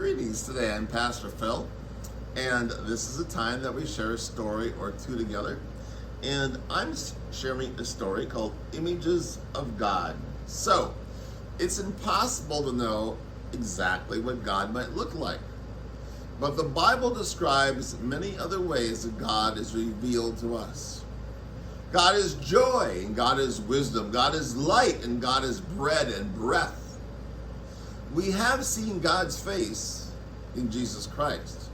Greetings. Today I'm Pastor Phil, and this is a time that we share a story or two together. And I'm sharing a story called Images of God. So, it's impossible to know exactly what God might look like. But the Bible describes many other ways that God is revealed to us. God is joy, and God is wisdom. God is light, and God is bread and breath. We have seen God's face in Jesus Christ.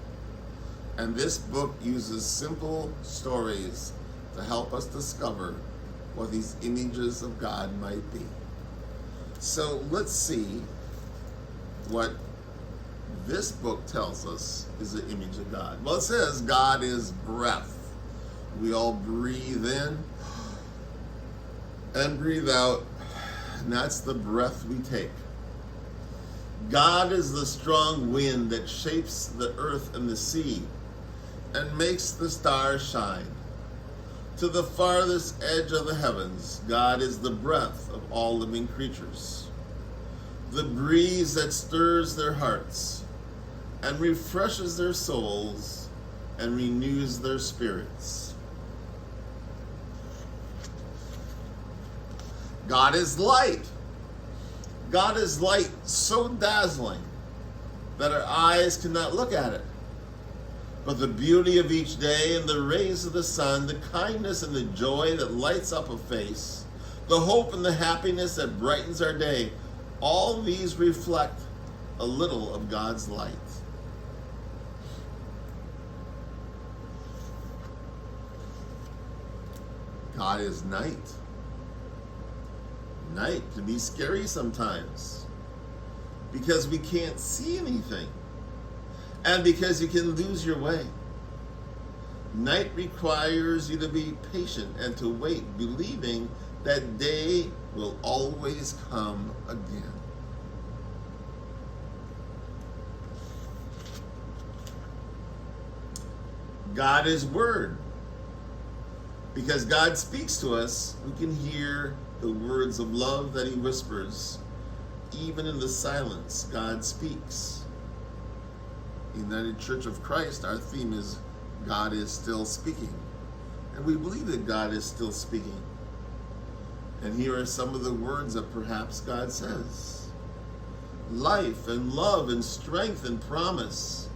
And this book uses simple stories to help us discover what these images of God might be. So let's see what this book tells us is the image of God. Well, it says God is breath. We all breathe in and breathe out, and that's the breath we take. God is the strong wind that shapes the earth and the sea and makes the stars shine. To the farthest edge of the heavens, God is the breath of all living creatures, the breeze that stirs their hearts and refreshes their souls and renews their spirits. God is light. God is light so dazzling that our eyes cannot look at it. But the beauty of each day and the rays of the sun, the kindness and the joy that lights up a face, the hope and the happiness that brightens our day, all these reflect a little of God's light. God is night. Night can be scary sometimes because we can't see anything and because you can lose your way. Night requires you to be patient and to wait, believing that day will always come again. God is Word. Because God speaks to us, we can hear the words of love that He whispers. Even in the silence, God speaks. In the United Church of Christ, our theme is God is still speaking. And we believe that God is still speaking. And here are some of the words that perhaps God says. Life and love and strength and promise,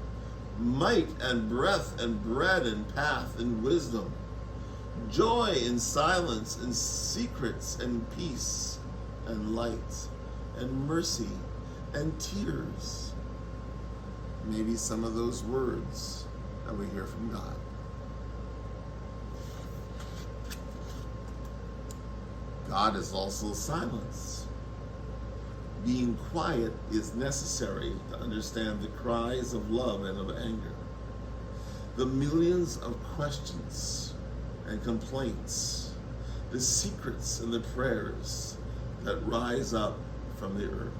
might and breath and bread and path and wisdom, joy and silence and secrets and peace and light and mercy and tears. Maybe some of those words that we hear from God. God is also silence. Being quiet is necessary to understand the cries of love and of anger, the millions of questions and complaints, the secrets and the prayers that rise up from the earth.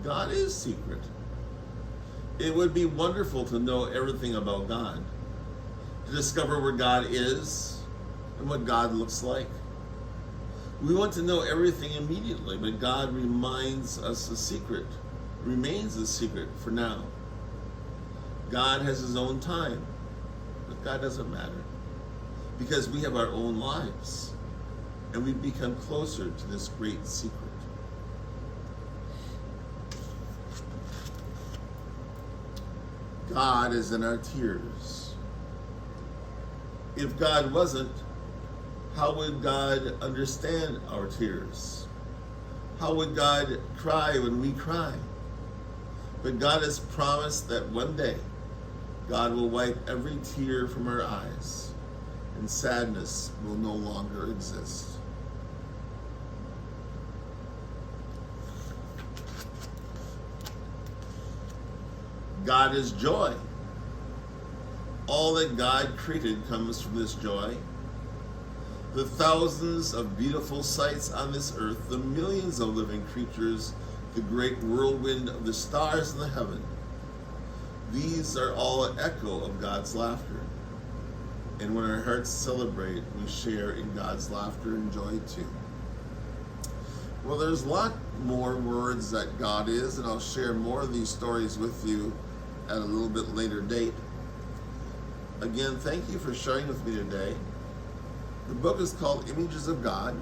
God is secret. It would be wonderful to know everything about God, to discover where God is and what God looks like. We want to know everything immediately, but God reminds us a secret, remains a secret for now. God has His own time, but God doesn't matter because we have our own lives and we become closer to this great secret. God is in our tears. If God wasn't, how would God understand our tears? How would God cry when we cry? But God has promised that one day God will wipe every tear from our eyes and sadness will no longer exist. God is joy. All that God created comes from this joy. The thousands of beautiful sights on this earth, the millions of living creatures, the great whirlwind of the stars in the heaven, these are all an echo of God's laughter. And when our hearts celebrate, we share in God's laughter and joy too. Well, there's a lot more words that God is, and I'll share more of these stories with you at a little bit later date. Again, thank you for sharing with me today. The book is called Images of God,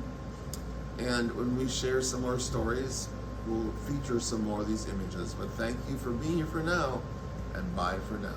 and when we share some more stories, we'll feature some more of these images. But thank you for being here for now, and bye for now.